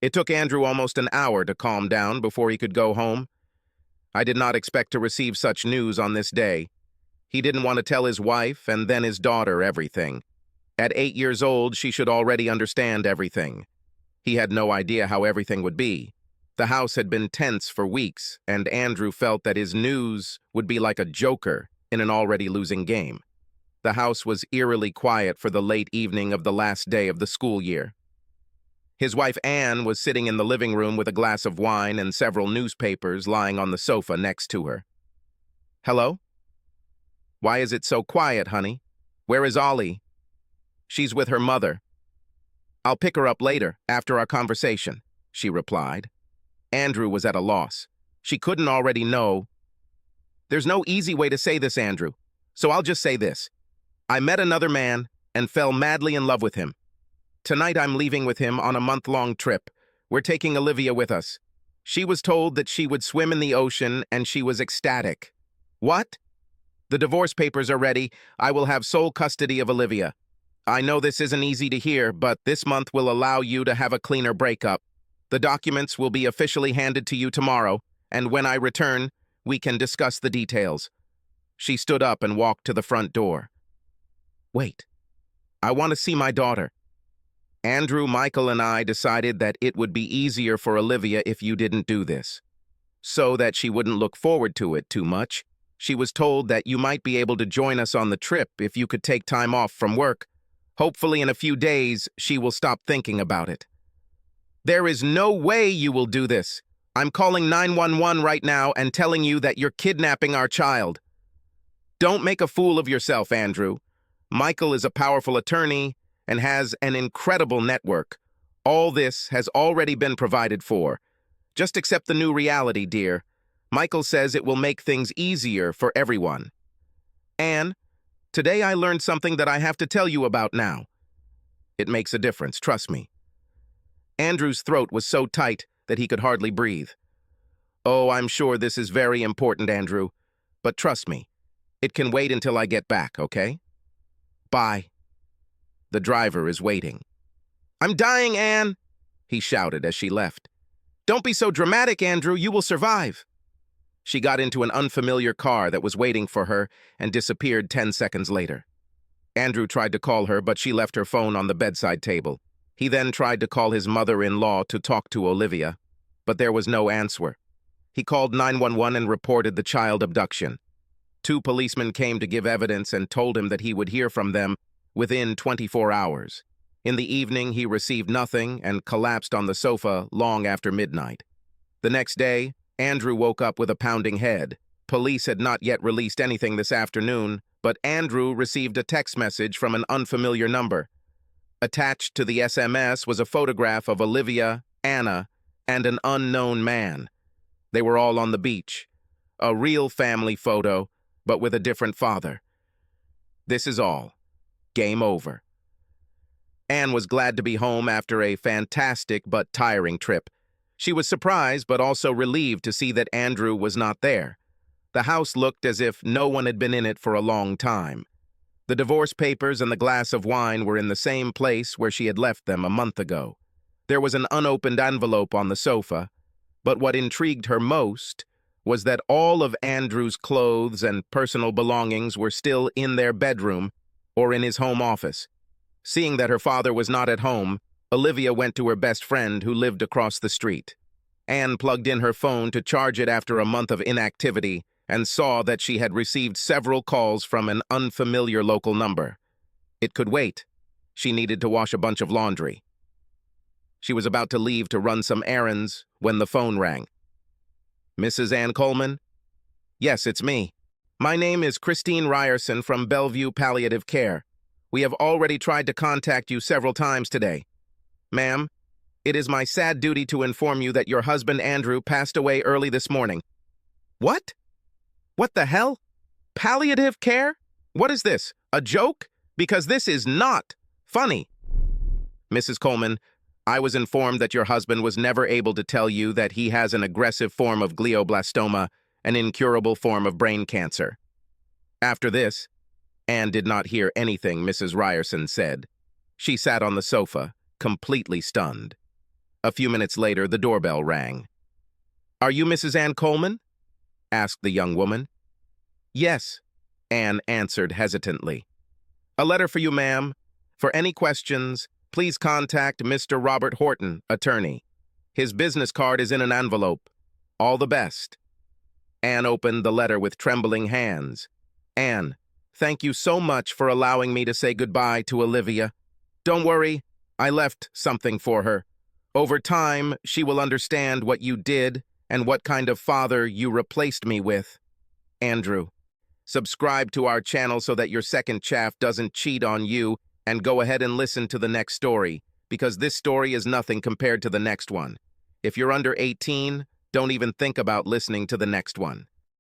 It took Andrew almost an hour to calm down before he could go home. I did not expect to receive such news on this day. He didn't want to tell his wife and then his daughter everything. At 8 years old, she should already understand everything. He had no idea how everything would be. The house had been tense for weeks, and Andrew felt that his news would be like a joker in an already losing game. The house was eerily quiet for the late evening of the last day of the school year. His wife Anne was sitting in the living room with a glass of wine and several newspapers lying on the sofa next to her. "Hello? Why is it so quiet, honey? Where is Ollie?" "She's with her mother." "I'll pick her up later, after our conversation," she replied. Andrew was at a loss. She couldn't already know. "There's no easy way to say this, Andrew, so I'll just say this. I met another man and fell madly in love with him. Tonight I'm leaving with him on a month-long trip. We're taking Olivia with us. She was told that she would swim in the ocean, and she was ecstatic." "What?" "The divorce papers are ready. I will have sole custody of Olivia. I know this isn't easy to hear, but this month will allow you to have a cleaner breakup. The documents will be officially handed to you tomorrow, and when I return, we can discuss the details." She stood up and walked to the front door. "Wait. I want to see my daughter. Andrew, Michael, and I decided that it would be easier for Olivia if you didn't do this. So that she wouldn't look forward to it too much, she was told that you might be able to join us on the trip if you could take time off from work. Hopefully in a few days, she will stop thinking about it." "There is no way you will do this. I'm calling 911 right now and telling you that you're kidnapping our child." "Don't make a fool of yourself, Andrew. Michael is a powerful attorney and has an incredible network. All this has already been provided for. Just accept the new reality, dear. Michael says it will make things easier for everyone. Anne, today I learned something that I have to tell you about now. It makes a difference, trust me." Andrew's throat was so tight that he could hardly breathe. "Oh, I'm sure this is very important, Andrew. But trust me, it can wait until I get back, okay? Bye. The driver is waiting." "I'm dying, Anne," he shouted as she left. "Don't be so dramatic, Andrew. You will survive." She got into an unfamiliar car that was waiting for her and disappeared 10 seconds later. Andrew tried to call her, but she left her phone on the bedside table. He then tried to call his mother-in-law to talk to Olivia, but there was no answer. He called 911 and reported the child abduction. 2 policemen came to give evidence and told him that he would hear from them within 24 hours. In the evening, he received nothing and collapsed on the sofa long after midnight. The next day, Andrew woke up with a pounding head. Police had not yet released anything this afternoon, but Andrew received a text message from an unfamiliar number. Attached to the SMS was a photograph of Olivia, Anna, and an unknown man. They were all on the beach. A real family photo, but with a different father. This is all. Game over. Anne was glad to be home after a fantastic but tiring trip. She was surprised but also relieved to see that Andrew was not there. The house looked as if no one had been in it for a long time. The divorce papers and the glass of wine were in the same place where she had left them a month ago. There was an unopened envelope on the sofa, but what intrigued her most was that all of Andrew's clothes and personal belongings were still in their bedroom or in his home office. Seeing that her father was not at home, Olivia went to her best friend who lived across the street. Anne plugged in her phone to charge it after a month of inactivity and saw that she had received several calls from an unfamiliar local number. It could wait. She needed to wash a bunch of laundry. She was about to leave to run some errands when the phone rang. "Mrs. Ann Coleman?" "Yes, it's me. My name is Christine Ryerson from Bellevue Palliative Care. We have already tried to contact you several times today. Ma'am, it is my sad duty to inform you that your husband Andrew passed away early this morning." "What? What the hell? Palliative care? What is this, a joke? Because this is not funny." "Mrs. Coleman, I was informed that your husband was never able to tell you that he has an aggressive form of glioblastoma, an incurable form of brain cancer." After this, Anne did not hear anything Mrs. Ryerson said. She sat on the sofa, completely stunned. A few minutes later, the doorbell rang. "Are you Mrs. Ann Coleman?" asked the young woman. "Yes," Ann answered hesitantly. "A letter for you, ma'am. For any questions, please contact Mr. Robert Horton, attorney. His business card is in an envelope. All the best." Ann opened the letter with trembling hands. "Ann, thank you so much for allowing me to say goodbye to Olivia. Don't worry, I left something for her. Over time, she will understand what you did and what kind of father you replaced me with. Andrew." Subscribe to our channel so that your second chaff doesn't cheat on you, and go ahead and listen to the next story, because this story is nothing compared to the next one. If you're under 18, don't even think about listening to the next one.